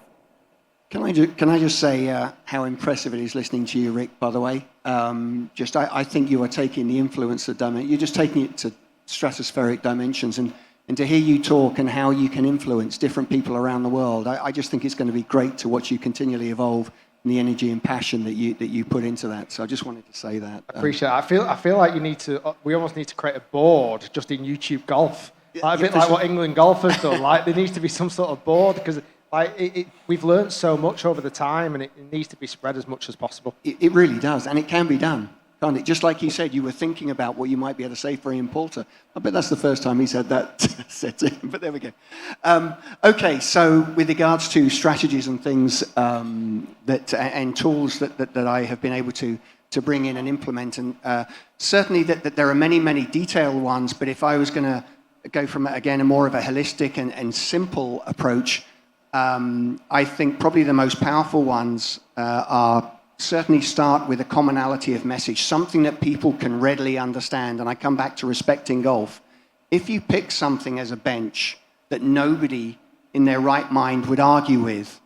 Can I just say how impressive it is listening to you, Rick, by the way. I think you are taking the influencer dimension, you're just taking it to stratospheric dimensions, and to hear you talk and how you can influence different people around the world, I just think it's going to be great to watch you continually evolve and the energy and passion that you put into that. So I just wanted to say that. I appreciate it. I feel like we almost need to create a board just in YouTube golf. Like, a bit like what England Golf has done. Like, there needs to be some sort of board because we've learned so much over the time, and it needs to be spread as much as possible. It really does, and it can be done. can't it? Just like you said, you were thinking about what you might be able to say for Ian Poulter. I bet that's the first time he's had that said to him, but there we go. Okay, so with regards to strategies and things and tools that I have been able to bring in and implement, and certainly that there are many, many detailed ones, but if I was going to go from, again, a more of a holistic and simple approach, I think probably the most powerful ones are certainly start with a commonality of message, something that people can readily understand. And I come back to respecting golf. If you pick something as a bench that nobody in their right mind would argue with,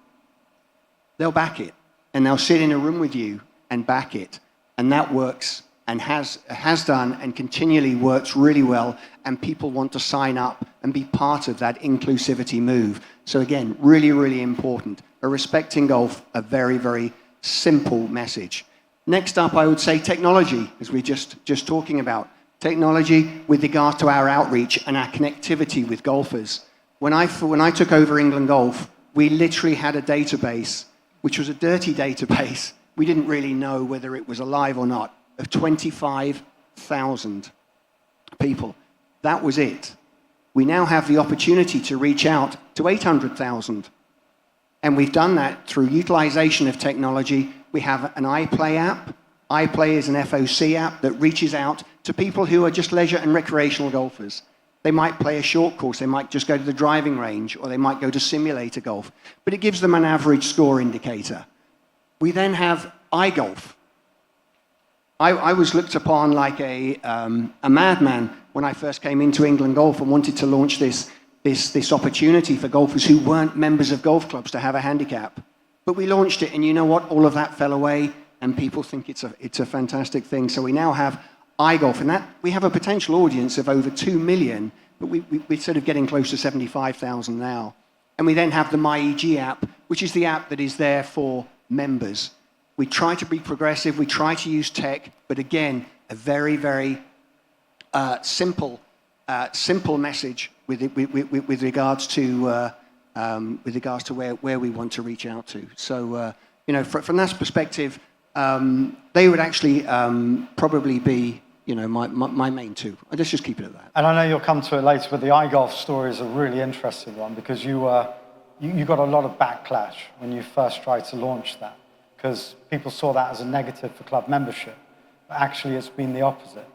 they'll back it. And they'll sit in a room with you and back it. And that works and has done and continually works really well. And people want to sign up and be part of that inclusivity move. So again, really, really important. A respecting golf, a very, very simple message. Next up, I would say technology, as we're just talking about. Technology with regard to our outreach and our connectivity with golfers. When I took over England Golf, we literally had a database, which was a dirty database. We didn't really know whether it was alive or not, of 25,000 people. That was it. We now have the opportunity to reach out to 800,000. And we've done that through utilization of technology. We have an iPlay app. iPlay is an FOC app that reaches out to people who are just leisure and recreational golfers. They might play a short course, they might just go to the driving range, or they might go to simulator golf. But it gives them an average score indicator. We then have iGolf. I was looked upon like a madman when I first came into England Golf and wanted to launch this opportunity for golfers who weren't members of golf clubs to have a handicap. But we launched it, and you know what? All of that fell away, and people think it's a fantastic thing. So we now have iGolf, and that we have a potential audience of over 2 million, but we're sort of getting close to 75,000 now. And we then have the MyEG app, which is the app that is there for members. We try to be progressive, we try to use tech, but again, a very, very simple message with regards to where we want to reach out to. So from that perspective, they would actually probably be my main two. Let's just keep it at that. And I know you'll come to it later, but the iGolf story is a really interesting one because you got a lot of backlash when you first tried to launch that because people saw that as a negative for club membership. But actually, it's been the opposite.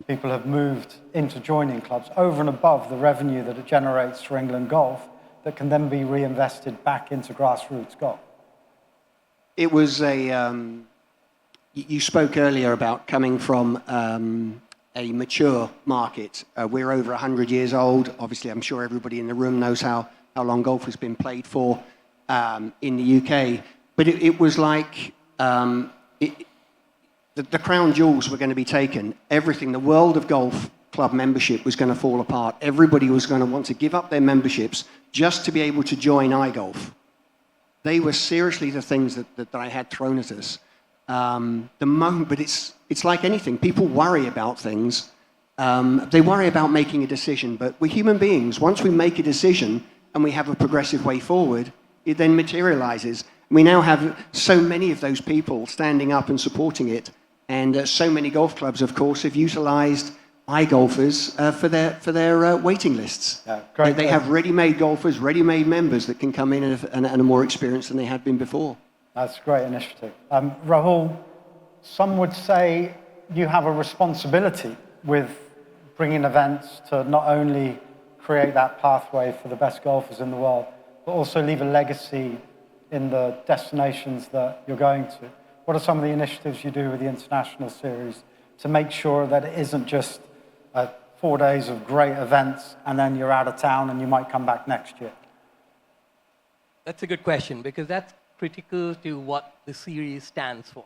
People have moved into joining clubs over and above the revenue that it generates for England Golf that can then be reinvested back into grassroots golf. It was you spoke earlier about coming from a mature market. We're over 100 years old. Obviously, I'm sure everybody in the room knows how long golf has been played for in the UK. But it was like the crown jewels were going to be taken. Everything, the world of golf club membership was going to fall apart. Everybody was going to want to give up their memberships just to be able to join iGolf. They were seriously the things that I had thrown at us. But it's like anything. People worry about things. They worry about making a decision. But we're human beings. Once we make a decision and we have a progressive way forward, it then materializes. We now have so many of those people standing up and supporting it. And so many golf clubs, of course, have utilized iGolfers for their waiting lists. Yeah, great. They have ready-made golfers, ready-made members that can come in and are more experienced than they had been before. That's a great initiative. Rahul, some would say you have a responsibility with bringing events to not only create that pathway for the best golfers in the world, but also leave a legacy in the destinations that you're going to. What are some of the initiatives you do with the International Series to make sure that it isn't just 4 days of great events and then you're out of town and you might come back next year? That's a good question because that's critical to what the series stands for.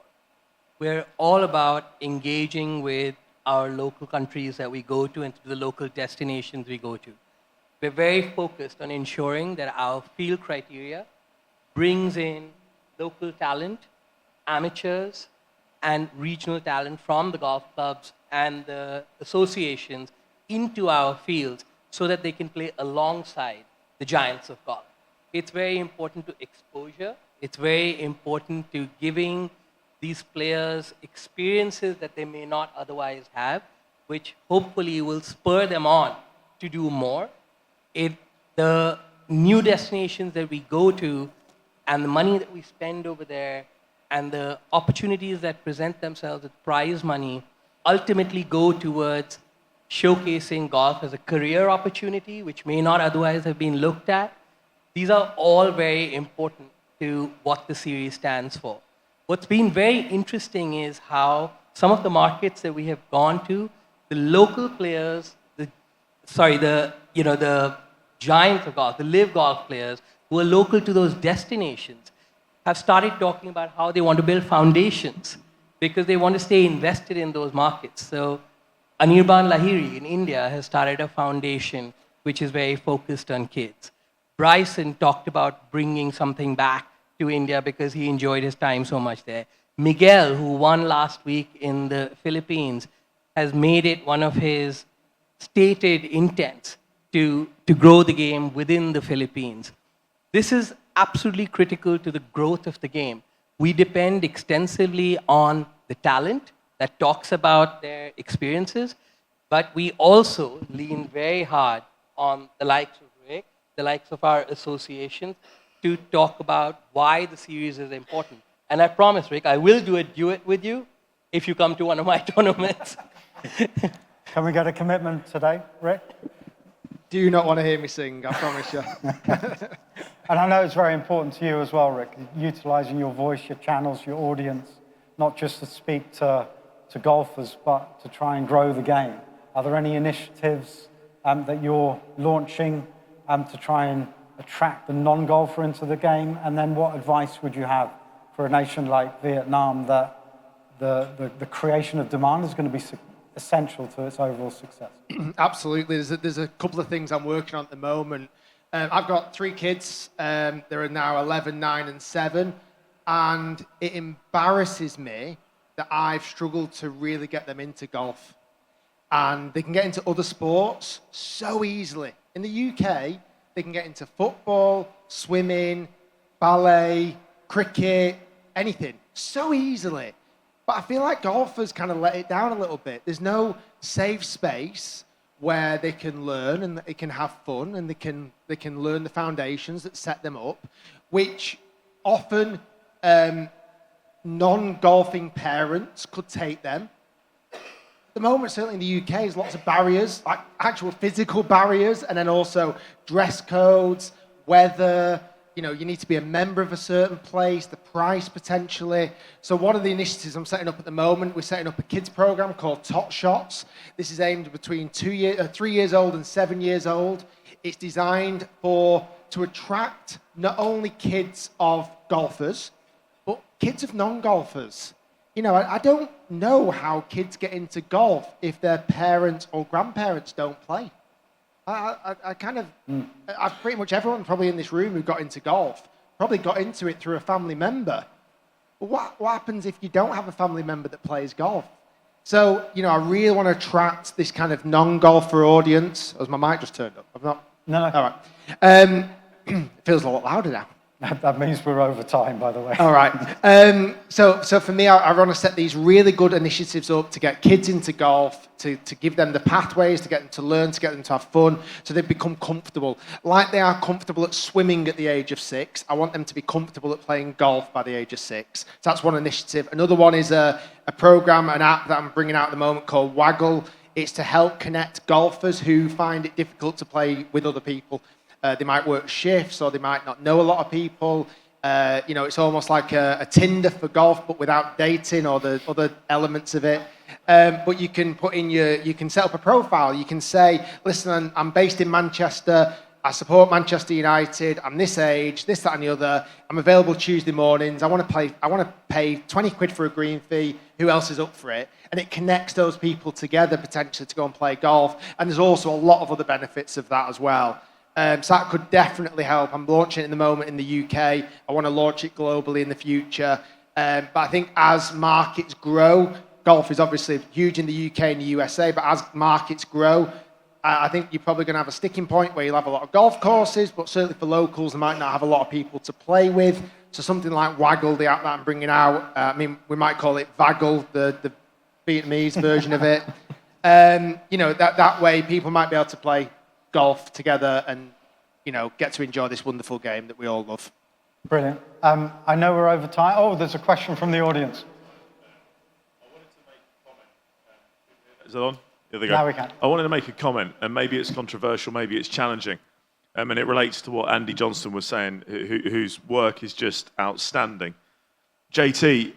We're all about engaging with our local countries that we go to and the local destinations we go to. We're very focused on ensuring that our field criteria brings in local talent, amateurs, and regional talent from the golf clubs and the associations into our fields so that they can play alongside the giants of golf. It's very important to exposure. It's very important to giving these players experiences that they may not otherwise have, which hopefully will spur them on to do more. The new destinations that we go to and the money that we spend over there and the opportunities that present themselves with prize money ultimately go towards showcasing golf as a career opportunity, which may not otherwise have been looked at. These are all very important to what the series stands for. What's been very interesting is how some of the markets that we have gone to, the local players, the giants of golf, the live golf players who are local to those destinations, have started talking about how they want to build foundations because they want to stay invested in those markets. So Anirban Lahiri in India has started a foundation which is very focused on kids. Bryson talked about bringing something back to India because he enjoyed his time so much there. Miguel, who won last week in the Philippines, has made it one of his stated intents to grow the game within the Philippines. This is absolutely critical to the growth of the game. We depend extensively on the talent that talks about their experiences, but we also lean very hard on the likes of Rick, the likes of our associations, to talk about why the series is important. And I promise, Rick, I will do a duet with you if you come to one of my tournaments. Can we get a commitment today, Rick? Do you not want to hear me sing? I promise you. And I know it's very important to you as well, Rick, utilising your voice, your channels, your audience, not just to speak to golfers, but to try and grow the game. Are there any initiatives that you're launching to try and attract the non-golfer into the game? And then what advice would you have for a nation like Vietnam that the creation of demand is going to be essential to its overall success? Absolutely. There's a couple of things I'm working on at the moment. I've got 3 kids. They're now 11, 9, and 7. And it embarrasses me that I've struggled to really get them into golf. And they can get into other sports so easily. In the UK, they can get into football, swimming, ballet, cricket, anything, so easily. But I feel like golfers kind of let it down a little bit. There's no safe space where they can learn and they can have fun and they can learn the foundations that set them up, which often non-golfing parents could take them. At the moment, certainly in the UK, there's lots of barriers, like actual physical barriers, and then also dress codes, weather, you need to be a member of a certain place, the price potentially. So one of the initiatives I'm setting up at the moment, we're setting up a kids program called Tot Shots. This is aimed between 3 years old and 7 years old. It's designed to attract not only kids of golfers, but kids of non-golfers. I don't know how kids get into golf if their parents or grandparents don't play. I've pretty much everyone probably in this room who got into golf probably got into it through a family member. But what happens if you don't have a family member that plays golf? So, I really want to attract this kind of non-golfer audience. Has my mic just turned up? I've not. No. All right. It feels a lot louder now. That means we're over time, by the way. All right. So for me, I want to set these really good initiatives up to get kids into golf, to give them the pathways, to get them to learn, to get them to have fun, so they become comfortable. Like they are comfortable at swimming at the age of 6, I want them to be comfortable at playing golf by the age of 6. So that's one initiative. Another one is a program, an app that I'm bringing out at the moment called Waggle. It's to help connect golfers who find it difficult to play with other people. They might work shifts or they might not know a lot of people. It's almost like a Tinder for golf, but without dating or the other elements of it. But you can you can set up a profile. You can say, listen, I'm based in Manchester. I support Manchester United. I'm this age, this, that, and the other. I'm available Tuesday mornings. I want to pay 20 quid for a green fee. Who else is up for it? And it connects those people together potentially to go and play golf. And there's also a lot of other benefits of that as well. So that could definitely help. I'm launching it in the moment in the UK. I want to launch it globally in the future. But I think as markets grow, golf is obviously huge in the UK and the USA, but as markets grow, I think you're probably going to have a sticking point where you'll have a lot of golf courses, but certainly for locals, they might not have a lot of people to play with. So something like Waggle, the app that I'm bringing out, I mean, we might call it Vaggle, the Vietnamese version of it. You know, that way people might be able to play golf together and, you know, get to enjoy this wonderful game that we all love. Brilliant. I know we're over time. Oh, there's a question from the audience. Is it on? Here they go. Now we can. I wanted to make a comment, and maybe it's controversial, maybe it's challenging, and it relates to what Andy Johnston was saying, whose work is just outstanding. JT,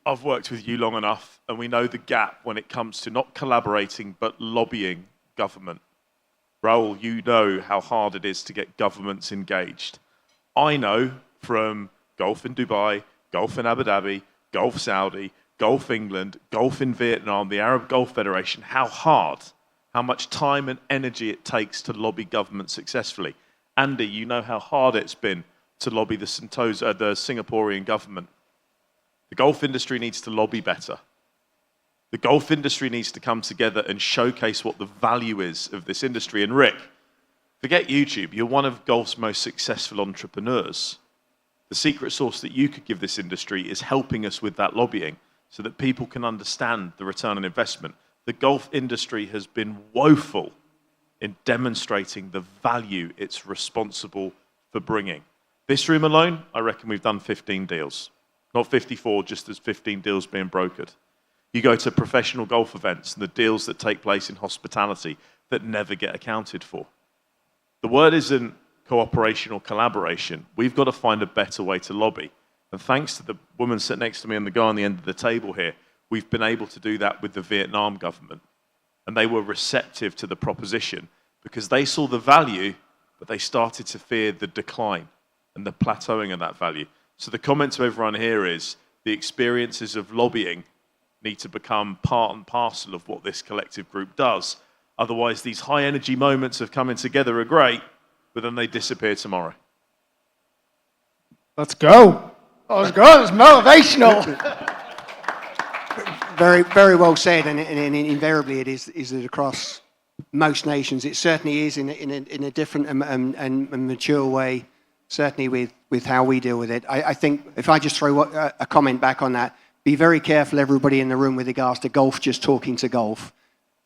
I've worked with you long enough, and we know the gap when it comes to not collaborating, but lobbying government. Raoul, you know how hard it is to get governments engaged. I know from golf in Dubai, golf in Abu Dhabi, golf Saudi, Golf England, Golf in Vietnam, the Arab Golf Federation, how hard, how much time and energy it takes to lobby government successfully. Andy, you know how hard it's been to lobby the Singaporean government. The golf industry needs to lobby better. The golf industry needs to come together and showcase what the value is of this industry. And Rick, forget YouTube, you're one of golf's most successful entrepreneurs. The secret sauce that you could give this industry is helping us with that lobbying, so that people can understand the return on investment. The golf industry has been woeful in demonstrating the value it's responsible for bringing. This room alone, I reckon we've done 15 deals. Not 54, just as 15 deals being brokered. You go to professional golf events and the deals that take place in hospitality that never get accounted for. The word isn't cooperation or collaboration. We've got to find a better way to lobby. And thanks to the woman sitting next to me and the guy on the end of the table here, we've been able to do that with the Vietnam government. And they were receptive to the proposition because they saw the value, but they started to fear the decline and the plateauing of that value. So the comment to everyone here is the experiences of lobbying need to become part and parcel of what this collective group does. Otherwise, these high energy moments of coming together are great, but then they disappear tomorrow. Let's go. Let's go. It's motivational. Very, very well said, and invariably it is it across most nations. It certainly is in a different and mature way, certainly with how we deal with it. I think if I just throw a comment back on that, be very careful, everybody in the room, with regards to golf, just talking to golf.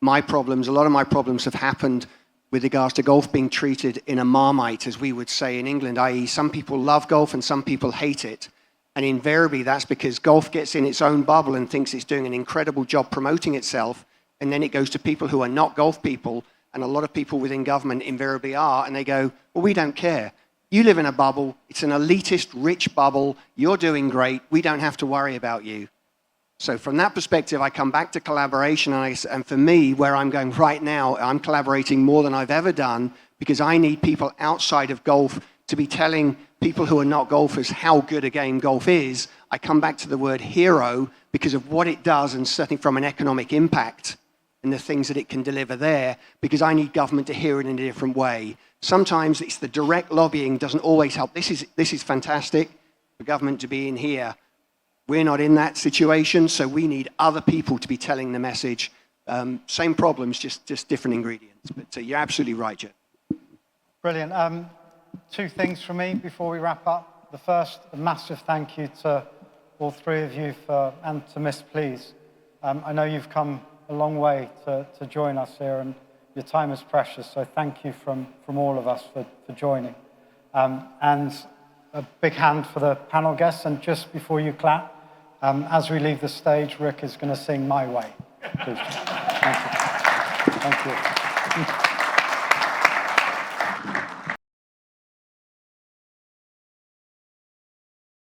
A lot of my problems have happened with regards to golf being treated in a marmite, as we would say in England, i.e. some people love golf and some people hate it. And invariably, that's because golf gets in its own bubble and thinks it's doing an incredible job promoting itself, and then it goes to people who are not golf people, and a lot of people within government invariably are, and they go, well, we don't care. You live in a bubble. It's an elitist, rich bubble. You're doing great. We don't have to worry about you. So from that perspective, I come back to collaboration, and for me, where I'm going right now, I'm collaborating more than I've ever done because I need people outside of golf to be telling people who are not golfers how good a game golf is. I come back to the word hero because of what it does, and certainly from an economic impact and the things that it can deliver there, because I need government to hear it in a different way. Sometimes it's the direct lobbying doesn't always help. This is fantastic for government to be in here. We're not in that situation, so we need other people to be telling the message. Same problems, just different ingredients. But you're absolutely right, Joe. Brilliant. Two things from me before we wrap up. The first, a massive thank you to all three of you and to Miss Please. I know you've come a long way to join us here, and your time is precious, so thank you from all of us for joining. And a big hand for the panel guests, and just before you clap, as we leave the stage, Rick is going to sing My Way. Please. Thank you. Thank you.